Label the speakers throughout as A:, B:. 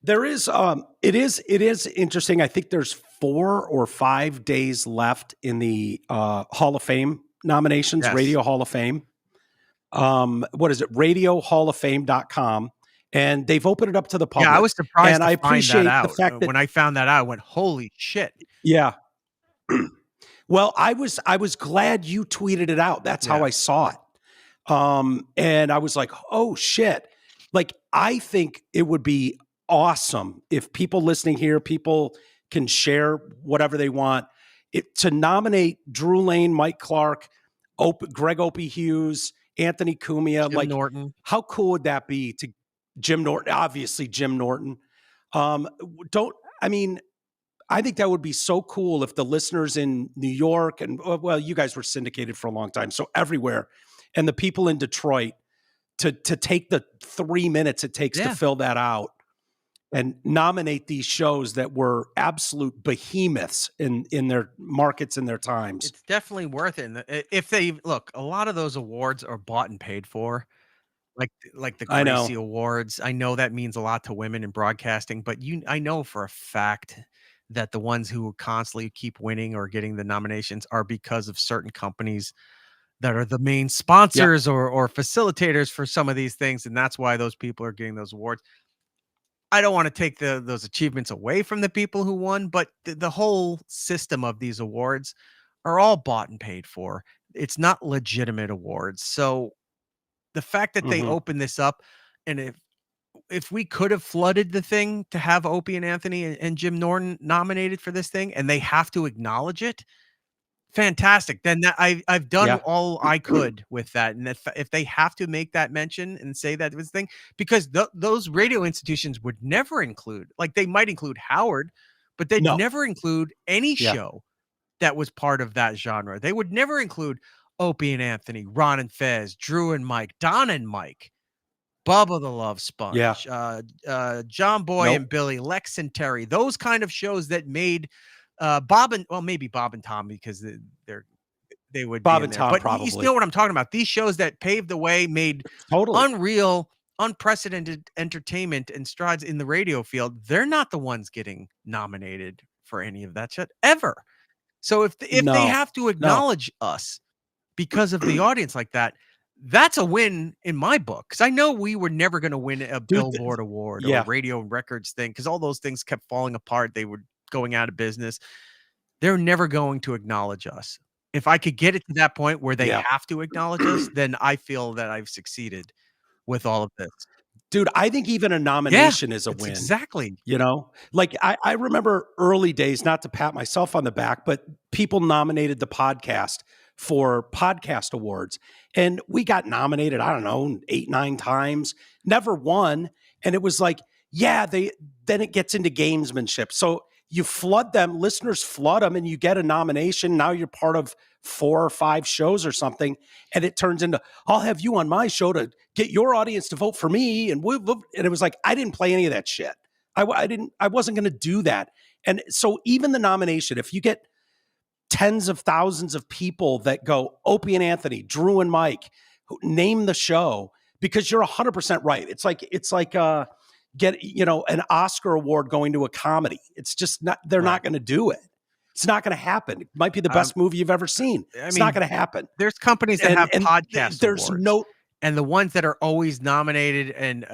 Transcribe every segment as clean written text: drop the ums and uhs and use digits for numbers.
A: There is it is interesting. I think there's 4 or 5 days left in the Hall of Fame nominations,
B: Yes.
A: Radio Hall of Fame. What is it? RadioHallOfFame.com. And they've opened it up to the
B: Yeah, I
A: public.
B: was surprised
A: And
B: to
A: I
B: find that
A: appreciate the
B: out.
A: fact that,
B: When I found that out, I went, "Holy shit."
A: yeah. Well, I was glad you tweeted it out. That's how
B: Yeah.
A: I saw it. And I was like, oh shit. Like, I think it would be awesome if people listening here, people can share whatever they want. To nominate Drew Lane, Mike Clark, Greg Opie Hughes, Anthony Cumia.
B: Jim
A: Like,
B: Norton.
A: how cool would that be to Jim Norton? Obviously, Jim Norton. Don't, I mean, I think that would be so cool if the listeners in New York and, well, you guys were syndicated for a long time, so everywhere, and the people in Detroit to take the 3 minutes it takes to
B: Yeah.
A: fill that out and nominate these shows that were absolute behemoths in their markets and their times.
B: It's definitely worth it, and if they look, a lot of those awards are bought and paid for, like the
A: I know.
B: Gracie Awards. I know that means a lot to women in broadcasting, but I know for a fact that the ones who constantly keep winning or getting the nominations are because of certain companies that are the main
A: Yep.
B: sponsors or facilitators for some of these things, and that's why those people are getting those awards. I don't wanna take those achievements away from the people who won, but the whole system of these awards are all bought and paid for. It's not legitimate awards. So, the fact that they
A: Mhm.
B: open this up, and if we could have flooded the thing to have Opie and Anthony and Jim Norton nominated for this thing, and they have to acknowledge it, fantastic. Then I've done
A: Yeah.
B: all I could with that, and if they have to make that mention and say that was thing, because those radio institutions would never include, like, they might include Howard, but they'd
A: No.
B: never include any
A: Yeah.
B: show that was part of that genre. They would never include Opie and Anthony, Ron and Fez, Drew and Mike, Don and Mike, Bubba the Love
A: Yeah.
B: Sponge, John Boy and
A: Nope.
B: Billy, Lex and Terry, those kind of shows that made Bob and, well, maybe Bob and Tom, because they're they would be
A: Bob
B: in
A: and
B: there.
A: Tom
B: But you
A: probably.
B: know what I'm talking about. These shows that paved the way, made
A: Totally.
B: unreal, unprecedented entertainment and strides in the radio field. They're not the ones getting nominated for any of that shit ever. So if they
A: No.
B: have to
A: No.
B: acknowledge us because of the audience like that, that's a win in my book. Because I know we were never gonna win a
A: Dude,
B: Billboard award or
A: yeah.
B: radio records thing, because all those things kept falling apart. They were going out of business. They're never going to acknowledge us. If I could get it to that point where they
A: Yeah.
B: have to acknowledge us, then I feel that I've succeeded with all of this.
A: Dude, I think even a
B: Yeah,
A: nomination is a
B: it's
A: win.
B: exactly.
A: You know, like I remember early days, not to pat myself on the back, but people nominated the podcast for podcast awards. And we got nominated, I don't know, 8, 9 times, never won. And it was like, yeah, then it gets into gamesmanship. So you flood them, listeners flood them, and you get a nomination. Now you're part of 4 or 5 shows or something. And it turns into, I'll have you on my show to get your audience to vote for me. And it was like, I didn't play any of that shit. I wasn't going to do that. And so even the nomination, if you get tens of thousands of people that go Opie and Anthony, Drew and Mike, who name the show, because you're 100% right. It's like get an Oscar award going to a comedy. It's just not. They're
B: Right.
A: not going to do it. It's not going to happen. It might be the
B: Um,
A: best movie you've ever seen.
B: I
A: It's not
B: mean,
A: going to happen.
B: there's companies that have
A: And
B: podcast
A: there's
B: awards,
A: no.
B: and the ones that are always nominated and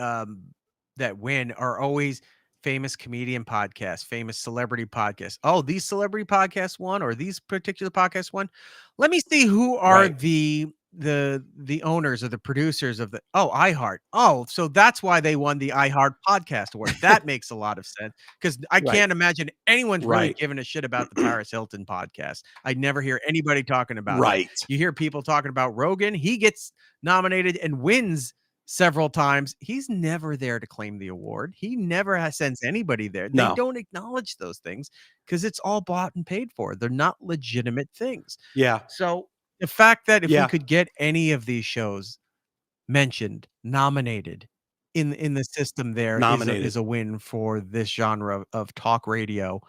B: that win are always famous comedian podcasts, famous celebrity podcasts. Oh, these celebrity podcasts won, or these particular podcasts won. Let me see who are
A: Right.
B: the owners or the producers of the iHeart. Oh, so that's why they won the iHeart Podcast Award. That makes a lot of sense, because I
A: Right.
B: can't imagine anyone's really
A: Right.
B: giving a shit about the Paris Hilton podcast. I never hear anybody talking about it.
A: Right.
B: You hear people talking about Rogan. He gets nominated and wins several times. He's never there to claim the award. He never sends anybody there. They
A: No.
B: don't acknowledge those things because it's all bought and paid for. They're not legitimate things.
A: Yeah.
B: So the fact that if we
A: Yeah.
B: could get any of these shows mentioned, nominated in the system there
A: Nominated.
B: is a win for this genre of talk radio.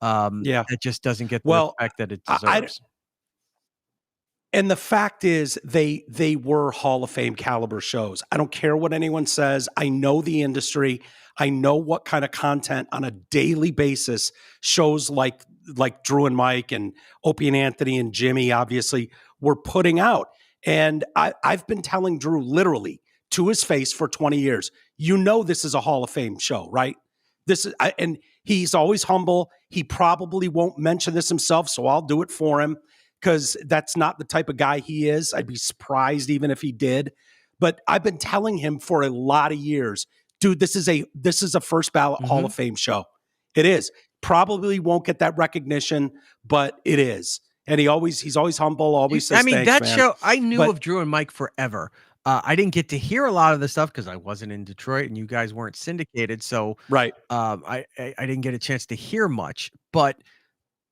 A: Yeah.
B: It just doesn't get the
A: Well,
B: respect that it
A: I
B: deserves.
A: and the fact is they were Hall of Fame caliber shows. I don't care what anyone says. I know the industry. I know what kind of content on a daily basis shows like Drew and Mike and Opie and Anthony and Jimmy obviously were putting out. And I've been telling Drew literally to his face for 20 years, you know, this is a Hall of Fame show, right? And he's always humble. He probably won't mention this himself, so I'll do it for him because that's not the type of guy he is. I'd be surprised even if he did. But I've been telling him for a lot of years, dude, this is a first ballot Hall of Fame show. It is. Probably won't get that recognition, but it is. And he's always humble, always says,
B: I mean,
A: thanks,
B: that
A: man.
B: show, I knew of Drew and Mike forever. I didn't get to hear a lot of the stuff because I wasn't in Detroit and you guys weren't syndicated. So
A: Right.
B: I didn't get a chance to hear much, but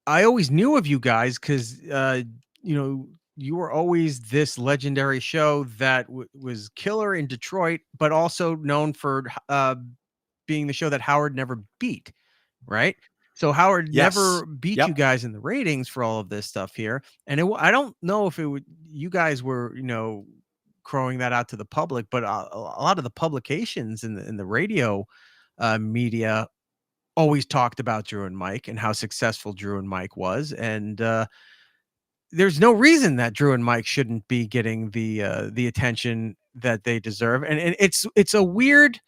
B: I always knew of you guys because you were always this legendary show that was killer in Detroit, but also known for being the show that Howard never beat, right? So Howard never beat you guys in the ratings for all of this stuff here, and I don't know if you guys were crowing that out to the public, but a lot of the publications in the radio media always talked about Drew and Mike and how successful Drew and Mike was, and there's no reason that Drew and Mike shouldn't be getting the attention that they deserve. And it's a weird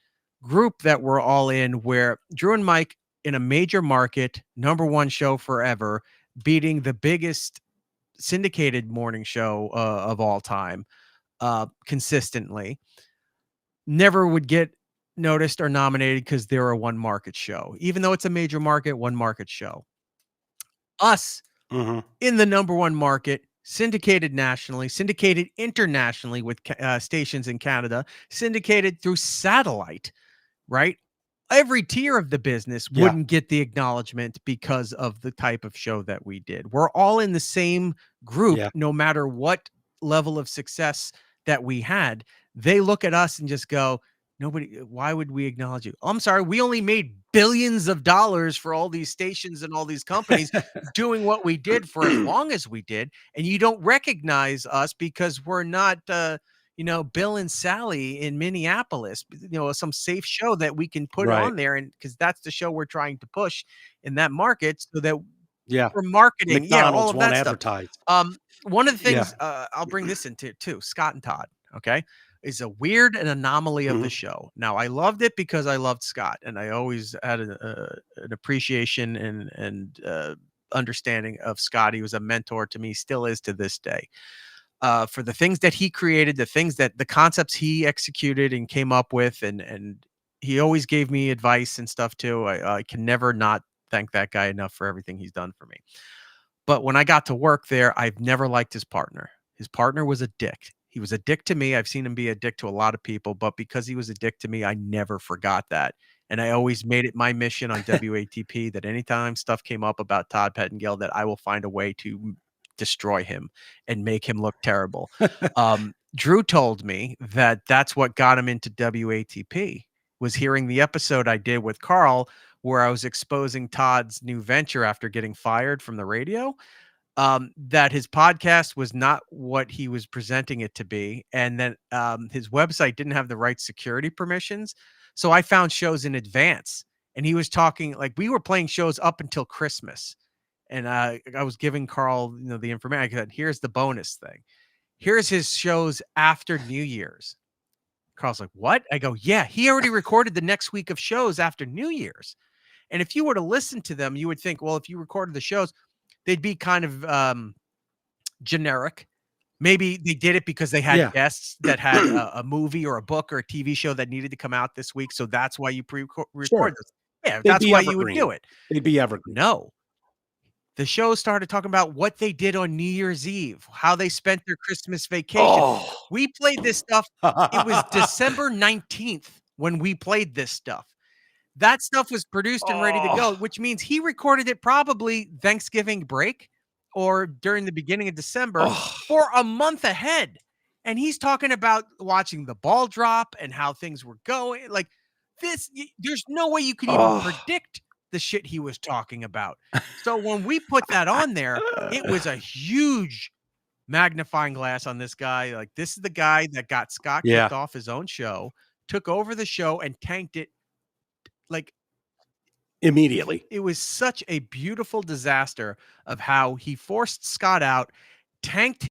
B: group that we're all in, where Drew and Mike in a major market, #1 show forever, beating the biggest syndicated morning show of all time consistently, never would get noticed or nominated because they're a one market show, even though it's a major market, one market show. Us in the #1 market, syndicated nationally, syndicated internationally with stations in Canada, syndicated through satellite, right? Every tier of the business wouldn't get the acknowledgement because of the type of show that we did. We're all in the same group, no matter what level of success that we had. They look at us and just go, why would we acknowledge you? I'm sorry, we only made billions of dollars for all these stations and all these companies doing what we did for as long as we did. And you don't recognize us because we're not, Bill and Sally in Minneapolis, some safe show that we can put on there. And because that's the show we're trying to push in that market, so that for marketing,
A: McDonald's
B: all of
A: won't
B: that
A: advertise.
B: stuff. One of the things I'll bring this into too, Scott and Todd. Okay. Is a weird and anomaly of the show. Now, I loved it because I loved Scott, and I always had an appreciation and understanding of Scott. He was a mentor to me, still is to this day. For the things that he created, the concepts he executed and came up with, and he always gave me advice and stuff too. I can never not thank that guy enough for everything he's done for me. But when I got to work there, I've never liked his partner. His partner was a dick. He was a dick to me. I've seen him be a dick to a lot of people, but because he was a dick to me, I never forgot that. And I always made it my mission on WATP that anytime stuff came up about Todd Pettengill, that I will find a way to destroy him and make him look terrible. Drew told me that that's what got him into WATP, was hearing the episode I did with Carl, where I was exposing Todd's new venture after getting fired from the radio. That his podcast was not what he was presenting it to be, and that his website didn't have the right security permissions. So I found shows in advance, and he was talking like we were playing shows up until Christmas, and I was giving Carl, the information. I said, "Here's the bonus thing. Here's his shows after New Year's." Carl's like, "What?" I go, "Yeah, he already recorded the next week of shows after New Year's." And if you were to listen to them, you would think, well, if you recorded the shows, they'd be kind of generic. Maybe they did it because they had guests that had a movie or a book or a TV show that needed to come out this week. So that's why you record this. Yeah, that's why you would do it.
A: They'd be evergreen.
B: No. The show started talking about what they did on New Year's Eve, how they spent their Christmas vacation. We played this stuff. It was December 19th when we played this stuff. That stuff was produced and ready to go, which means he recorded it probably Thanksgiving break or during the beginning of December for a month ahead. And he's talking about watching the ball drop and how things were going. Like this, there's no way you could even predict the shit he was talking about. So when we put that on there, it was a huge magnifying glass on this guy. Like, this is the guy that got Scott kicked off his own show, took over the show and tanked it like
A: Immediately.
B: it was such a beautiful disaster of how he forced Scott out, tanked